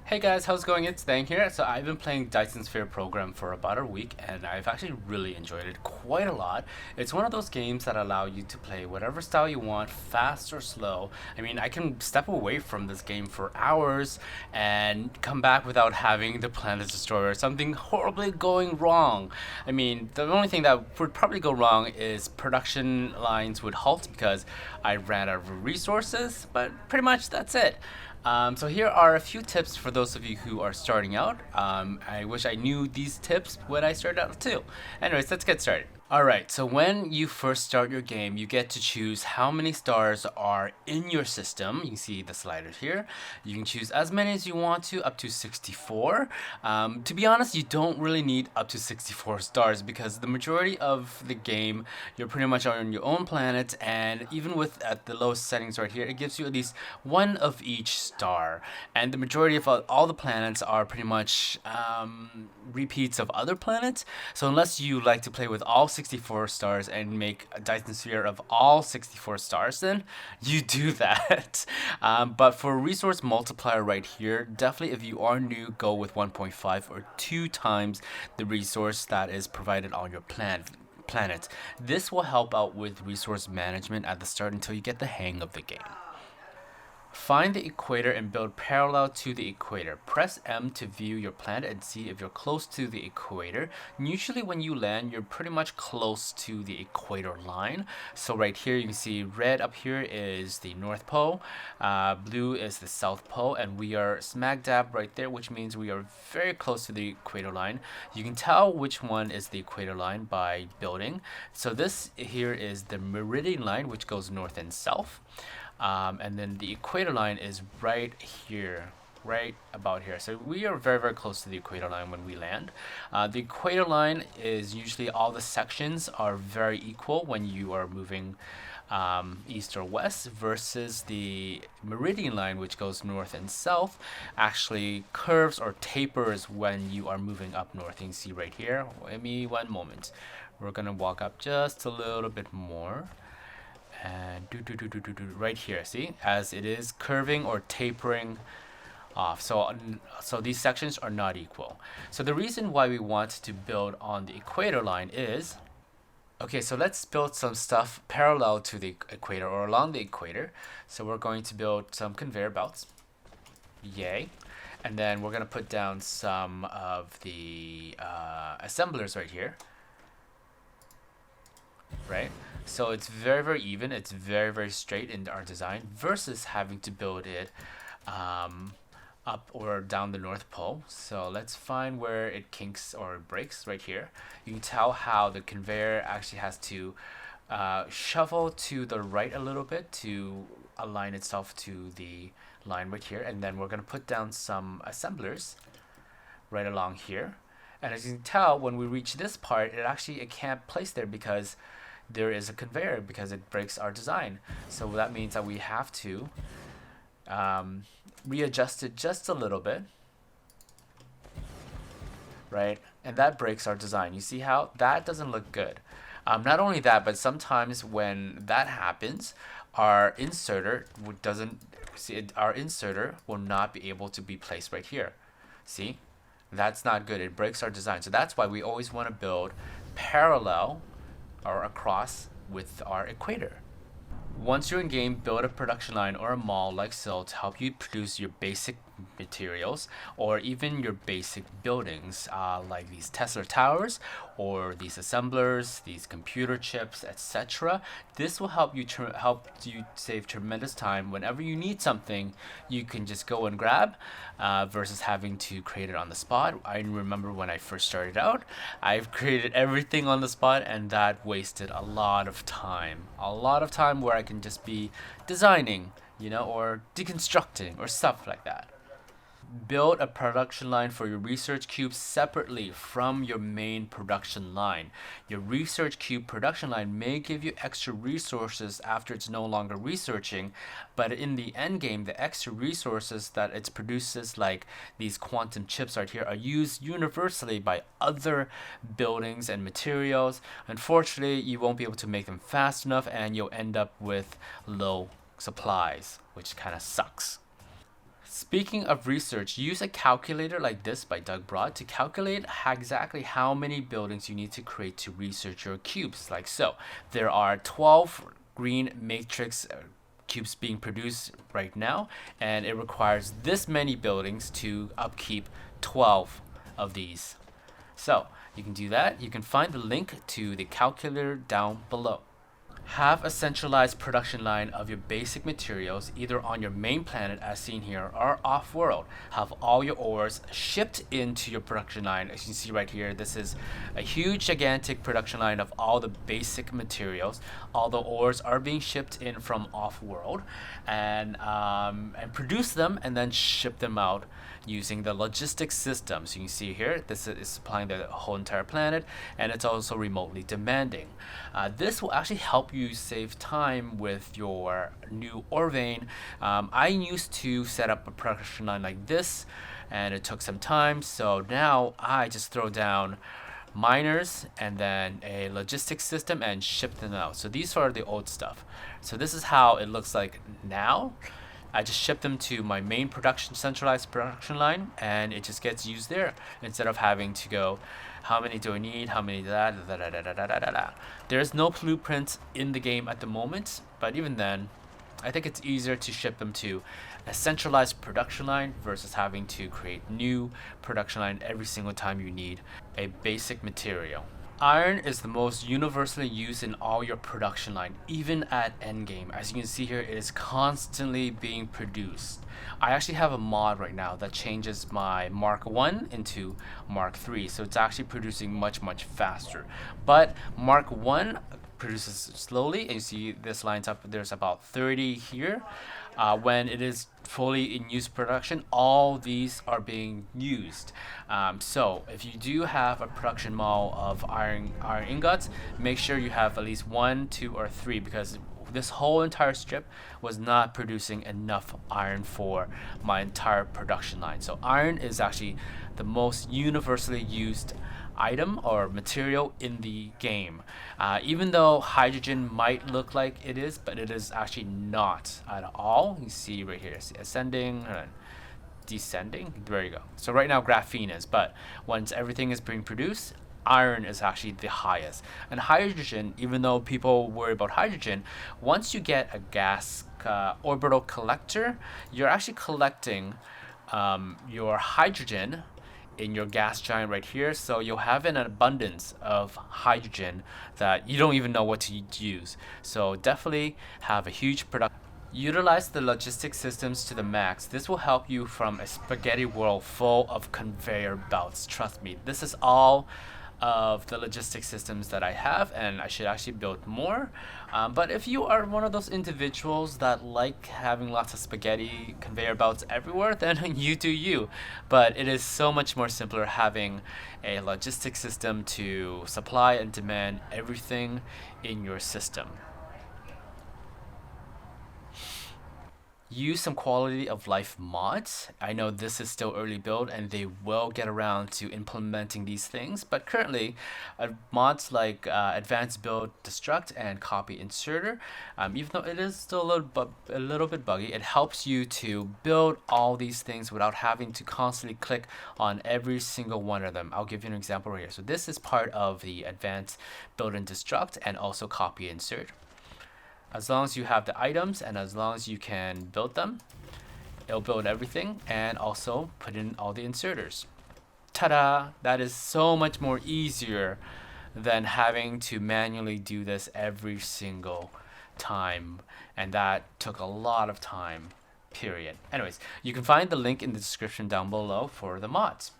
Hey guys, how's it going? It's Thang here. So I've been playing Dyson Sphere Program for about a week and I've actually really enjoyed it quite a lot. It's one of those games that allow you to play whatever style you want, fast or slow. I mean, I can step away from this game for hours and come back without having the planet destroyer or something horribly going wrong. I mean, the only thing that would probably go wrong is production lines would halt because I ran out of resources, but pretty much that's it. So here are a few tips for those of you who are starting out. I wish I knew these tips when I started out too. Anyways, let's get started. Alright, so when you first start your game, you get to choose how many stars are in your system. You can see the sliders here. You can choose as many as you want to, up to 64. To be honest, you don't really need up to 64 stars because the majority of the game, you're pretty much on your own planet, and even with at the lowest settings right here, it gives you at least one of each star. And the majority of all the planets are pretty much repeats of other planets. So unless you like to play with all 64 stars and make a Dyson sphere of all 64 stars, then you do that. But for resource multiplier right here, definitely if you are new, go with 1.5 or 2 times the resource that is provided on your planet. This will help out with resource management at the start until you get the hang of the game. Find the equator and build parallel to the equator. Press M to view your planet and see if you're close to the equator. And usually when you land, you're pretty much close to the equator line. So right here, you can see red up here is the North Pole, blue is the South Pole, and we are smack dab right there, which means we are very close to the equator line. You can tell which one is the equator line by building. So this here is the meridian line, which goes north and south. And then the equator line is right here, right about here. So we are very, very close to the equator line when we land. The equator line is usually all the sections are very equal when you are moving east or west, versus the meridian line, which goes north and south, actually curves or tapers when you are moving up north. You can see right here. Give me one moment. We're gonna walk up just a little bit more. And right here, see, as it is curving or tapering off. So these sections are not equal. So the reason why we want to build on the equator line is, okay, so let's build some stuff parallel to the equator or along the equator. So we're going to build some conveyor belts. Yay. And then we're going to put down some of the assemblers right here. Right? So it's very, very even. It's very, very straight in our design versus having to build it up or down the North Pole. So let's find where it kinks or breaks right here. You can tell how the conveyor actually has to shuffle to the right a little bit to align itself to the line right here. And then we're going to put down some assemblers right along here. And as you can tell, when we reach this part, it can't place there because there is a conveyor, because it breaks our design. So that means that we have to readjust it just a little bit, right? And that breaks our design. You see how that doesn't look good. Not only that, but sometimes when that happens, our inserter will not be able to be placed right here. See, that's not good. It breaks our design. So that's why we always want to build parallel or across with our equator. Once you're in game, build a production line or a mall like so to help you produce your basic materials or even your basic buildings, like these Tesla towers or these assemblers, these computer chips, etc. This will help you save tremendous time. Whenever you need something, you can just go and grab, versus having to create it on the spot. I remember when I first started out, I've created everything on the spot, and that wasted a lot of time. A lot of time where I can just be designing, or deconstructing or stuff like that. Build a production line for your research cube separately from your main production line. Your research cube production line may give you extra resources after it's no longer researching, but in the end game, the extra resources that it produces, like these quantum chips right here, are used universally by other buildings and materials. Unfortunately, you won't be able to make them fast enough, and you'll end up with low supplies, which kind of sucks. Speaking of research, use a calculator like this by Doug Broad to calculate exactly how many buildings you need to create to research your cubes. Like so, there are 12 green matrix cubes being produced right now, and it requires this many buildings to upkeep 12 of these. So you can do that. You can find the link to the calculator down below. Have a centralized production line of your basic materials either on your main planet as seen here or off-world. Have all your ores shipped into your production line. As you can see right here, this is a huge gigantic production line of all the basic materials. All the ores are being shipped in from off-world and produce them and then ship them out using the logistics system. So you can see here, this is supplying the whole entire planet, and it's also remotely demanding. This will actually help you save time with your new ore vein. I used to set up a production line like this, and it took some time. So now I just throw down miners and then a logistics system and ship them out. So these are the old stuff. So this is how it looks like now. I just ship them to my main centralized production line, and it just gets used there instead of having to go, how many do I need, how many There's no blueprints in the game at the moment, but even then, I think it's easier to ship them to a centralized production line versus having to create new production line every single time you need a basic material. Iron is the most universally used in all your production line, even at endgame. As you can see here, it is constantly being produced. I actually have a mod right now that changes my Mark 1 into Mark 3, so it's actually producing much faster. But Mark 1 produces slowly, and you see this lines up, there's about 30 here. When it is fully in use production, all these are being used. So if you do have a production mall of iron ingots, make sure you have at least 1, 2, or 3, because this whole entire strip was not producing enough iron for my entire production line. So iron is actually the most universally used item or material in the game. Even though hydrogen might look like it is, but it is actually not at all. You see right here, ascending and descending. There you go. So right now graphene is, but once everything is being produced, iron is actually the highest. And hydrogen, even though people worry about hydrogen, once you get a gas orbital collector, you're actually collecting your hydrogen in your gas giant right here, so you'll have an abundance of hydrogen that you don't even know what to use. So definitely have a huge production. Utilize the logistics systems to the max. This will help you from a spaghetti world full of conveyor belts. Trust me, this is all of the logistics systems that I have, and I should actually build more. But if you are one of those individuals that like having lots of spaghetti conveyor belts everywhere, then you do you. But it is so much more simpler having a logistics system to supply and demand everything in your system. Use some quality of life mods. I know this is still early build and they will get around to implementing these things, but currently mods like advanced build destruct and copy inserter, even though it is still a little bit buggy, it helps you to build all these things without having to constantly click on every single one of them. I'll give you an example right here. So this is part of the advanced build and destruct and also copy insert. As long as you have the items and as long as you can build them, it'll build everything and also put in all the inserters. Ta-da! That is so much more easier than having to manually do this every single time, and that took a lot of time, period. Anyways, you can find the link in the description down below for the mods.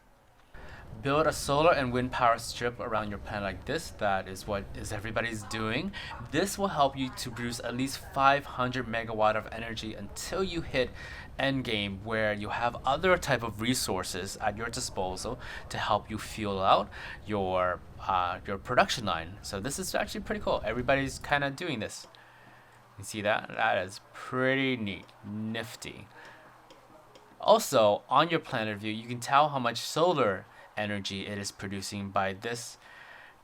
Build a solar and wind power strip around your planet like this. That is what everybody's doing. This will help you to produce at least 500 megawatt of energy until you hit endgame, where you have other type of resources at your disposal to help you fuel out your production line. So this is actually pretty cool. Everybody's kind of doing this. You see that? That is pretty neat, nifty. Also, on your planet view, you can tell how much solar energy it is producing by this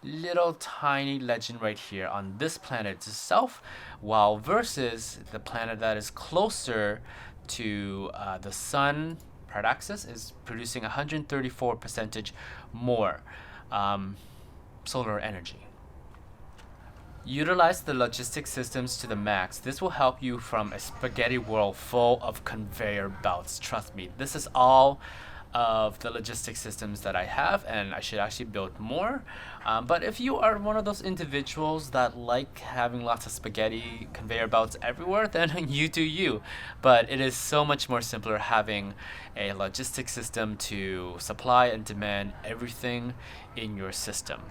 little tiny legend right here on this planet itself, while versus the planet that is closer to the sun parallaxis is producing 134% more um, solar energy. Utilize the logistic systems to the max. This will help you from a spaghetti world full of conveyor belts. Trust me, this is all of the logistic systems that I have, and I should actually build more. But if you are one of those individuals that like having lots of spaghetti conveyor belts everywhere, then you do you. But it is so much more simpler having a logistic system to supply and demand everything in your system.